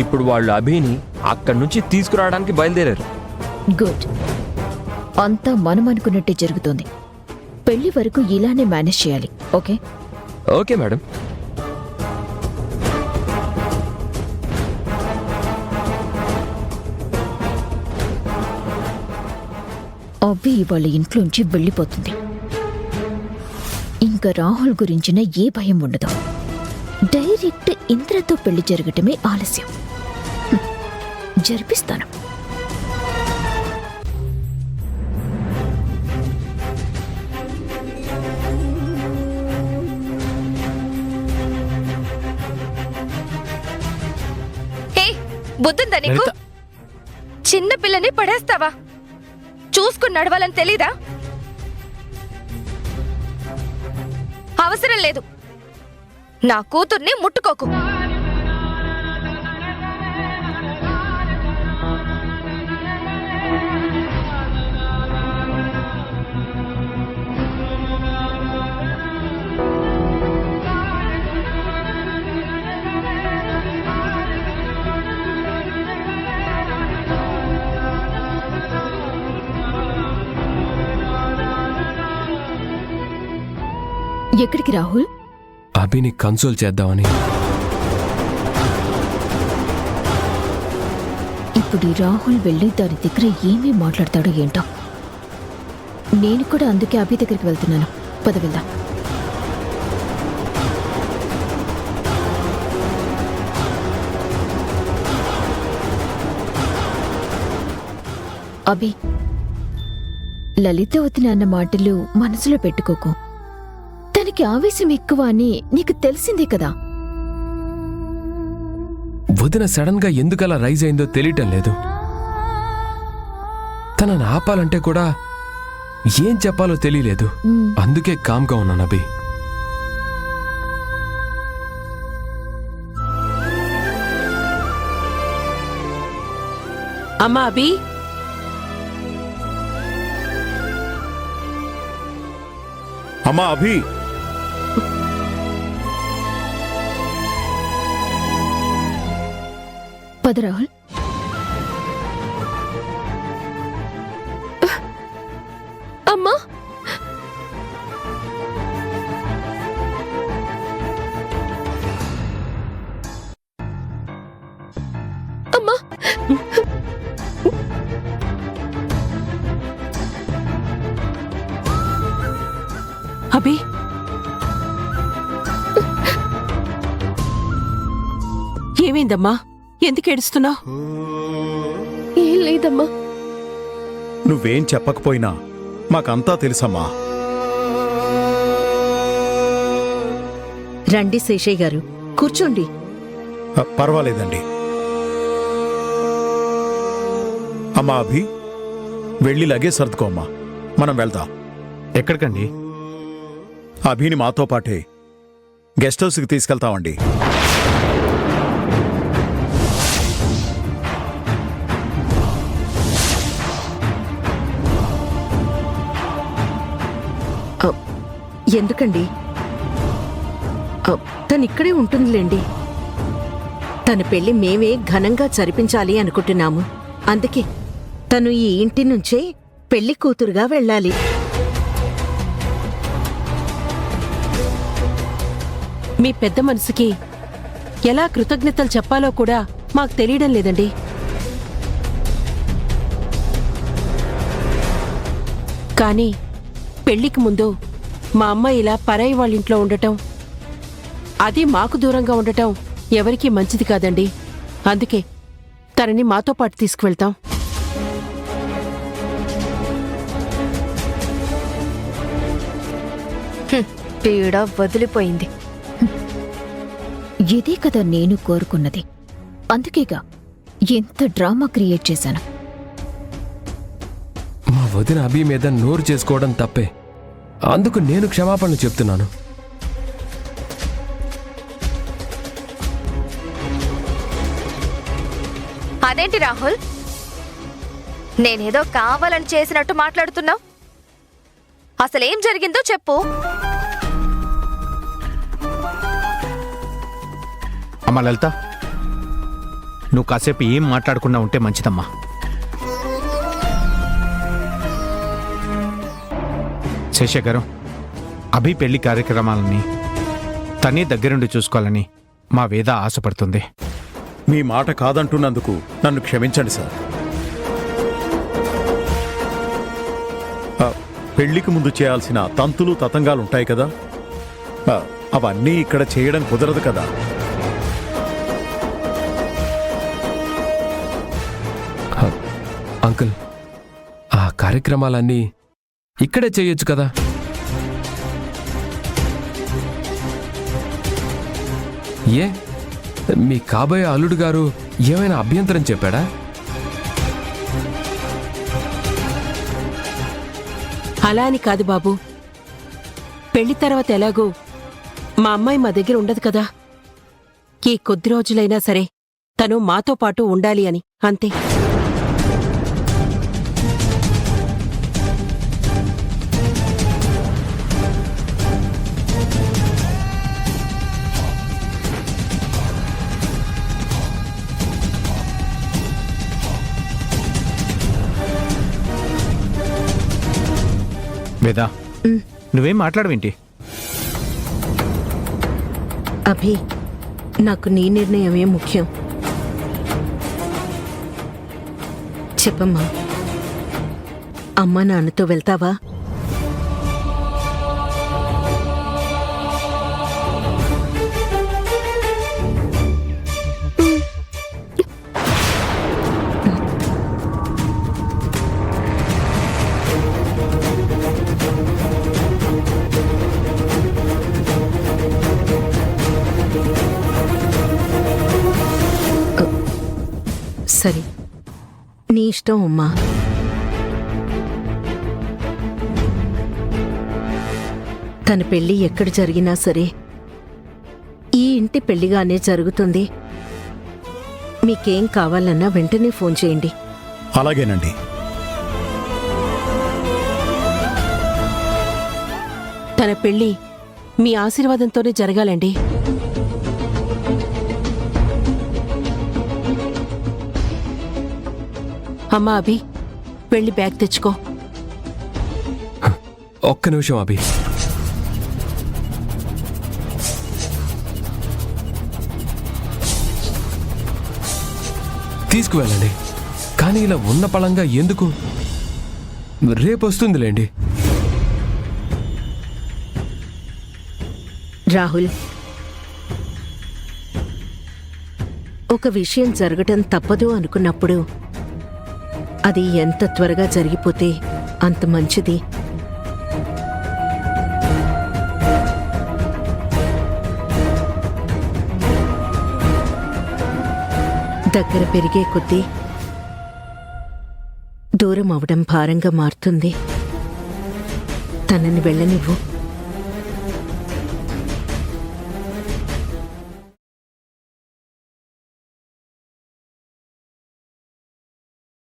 ఇప్పుడు వాళ్ళు అభిని అక్కడి నుంచి తీసుకురావడానికి బయలుదేరారు. గుడ్. అంతా మనం అనుకున్నట్టే జరుగుతుంది. పెళ్లి వరకు ఇలానే మేనేజ్ చేయాలి. ఓకే? Okay madam. అవ్వి వాళ్ళ ఇంట్లోంచి వెళ్ళిపోతుంది. ఇంకా రాహుల్ గురించిన ఏ భయం ఉండదు. డైరెక్ట్ ఇంద్రతో పెళ్లి జరగటమే ఆలస్యం. జరిపిస్తాను. బుద్ధుందా నీకు? చిన్న పిల్లని పడేస్తావా? చూసుకుని నడవాలని తెలీదా? అవసరం లేదు. నా కూతుర్ని ముట్టుకోకు. ఎక్కడికి రాహుల్? అభిని కన్సోల్ చేద్దామని. ఇప్పుడు ఈ రాహుల్ వెళ్ళి దాని దగ్గర ఏమీ మాట్లాడతాడో ఏంటో. నేను కూడా అందుకే అభి దగ్గరికి వెళ్తున్నాను. పద వెళ్దాం. అభి, లలిత వదిన అన్న మాటలు మనసులో పెట్టుకోకు. తనకి ఆవేశం ఎక్కువ అని నీకు తెలిసిందే కదా. వదిన సడన్ గా ఎందుకలా రైజ్ అయిందో తెలియటం లేదు. తనని ఆపాలంటే కూడా ఏం చెప్పాలో తెలియలేదు. అందుకే కామ్గా ఉన్నాను అభి. అమ్మా అభి, అమ్మా అభి, పద రాహుల్. అమ్మా, అమ్మా, అభి, ఏమైందమ్మా? ఎందుకు ఏడుస్తున్నావు? ఏం లేదమ్మా. నువ్వేం చెప్పకపోయినా మాకంతా తెలుసమ్మా. రండి శేషయ్య గారు, కూర్చోండి. పర్వాలేదండి. అమ్మా అభి, వెళ్ళి లగే సర్దుకోమ్మా. మనం వెళ్దాం. ఎక్కడికండి? అభిని మాతో పాటే గెస్ట్ హౌస్కి తీసుకెళ్తామండి. ఎందుకండి? తనిక్కడే ఉంటుందిలేండి. తన పెళ్లి మేమే ఘనంగా జరిపించాలి అనుకుంటున్నాము. అందుకే తను ఈ ఇంటి నుంచే పెళ్లి కూతురుగా వెళ్ళాలి. మీ పెద్ద మనసుకి ఎలా కృతజ్ఞతలు చెప్పాలో కూడా మాకు తెలియడం లేదండి. కానీ పెళ్లికి ముందు మా అమ్మ ఇలా పరాయి వాళ్ళింట్లో ఉండటం, అది మాకు దూరంగా ఉండటం ఎవరికీ మంచిది కాదండి. అందుకే తనని మాతో పాటు తీసుకువెళ్తాం. పీడ వదిలిపోయింది. ఇదే కదా నేను కోరుకున్నది. అందుకేగా ఎంత డ్రామా క్రియేట్ చేశాను. మా వదిన అభి మీద నోరు చేసుకోవడం తప్పే. అందుకు నేను క్షమాపణ చెప్తున్నాను. అదేంటి రాహుల్, నేనేదో కావాలని చేసినట్టు మాట్లాడుతున్నావు? అసలేం జరిగిందో చెప్పు. అమ్మా లలిత, నువ్వు కాసేపు ఏం మాట్లాడకుండా ఉంటే మంచిదమ్మా. శేషగారు, అభి పెళ్లి కార్యక్రమాలని తనే దగ్గరుండి చూసుకోవాలని మా వేద ఆశపడుతుంది. మీ మాట కాదంటున్నందుకు నన్ను క్షమించండి సార్. పెళ్లికి ముందు చేయాల్సిన తంతులు తతంగాలు ఉంటాయి కదా, అవన్నీ ఇక్కడ చేయడం కుదరదు కదా. అంకుల్, ఆ కార్యక్రమాలన్నీ ఇక్కడే చేయొచ్చు కదా. ఏ మీ కాబోయే అల్లుడు గారు ఏమైనా అభ్యంతరం చెప్పాడా? అలా అని కాదు బాబు. పెళ్లి తర్వాత ఎలాగో మా అమ్మాయి మా దగ్గర ఉండదు కదా. ఈ కొద్ది రోజులైనా సరే తను మాతో పాటు ఉండాలి అని, అంతే. వేద, నువ్వేం మాట్లాడవేంటి? అభి, నాకు నీ నిర్ణయమే ముఖ్యం. చెప్పమ్మా, అమ్మా నాన్నతో వెళ్తావా? సరే, నీ ఇష్టం అమ్మా. తన పెళ్లి ఎక్కడ జరిగినా సరే ఈ ఇంటి పెళ్లిగానే జరుగుతుంది. మీకేం కావాలన్నా వెంటనే ఫోన్ చేయండి. అలాగేనండి. తన పెళ్లి మీ ఆశీర్వాదంతోనే జరగాలండి. అమ్మా అభి, వెళ్ళి బ్యాగ్ తెచ్చుకో. ఒక్క నిమిషం అభి. తీసుకువెళ్ళండి, కానీ ఇలా ఉన్న పళంగా ఎందుకు? రేపు వస్తుందిలేండి. రాహుల్, ఒక విషయం జరగటం తప్పదు అనుకున్నప్పుడు అది ఎంత త్వరగా జరిగిపోతే అంత మంచిది. దగ్గర పెరిగే కొద్దీ దూరం అవడం భారంగా మారుతుంది. తనని వెళ్ళనివ్వు.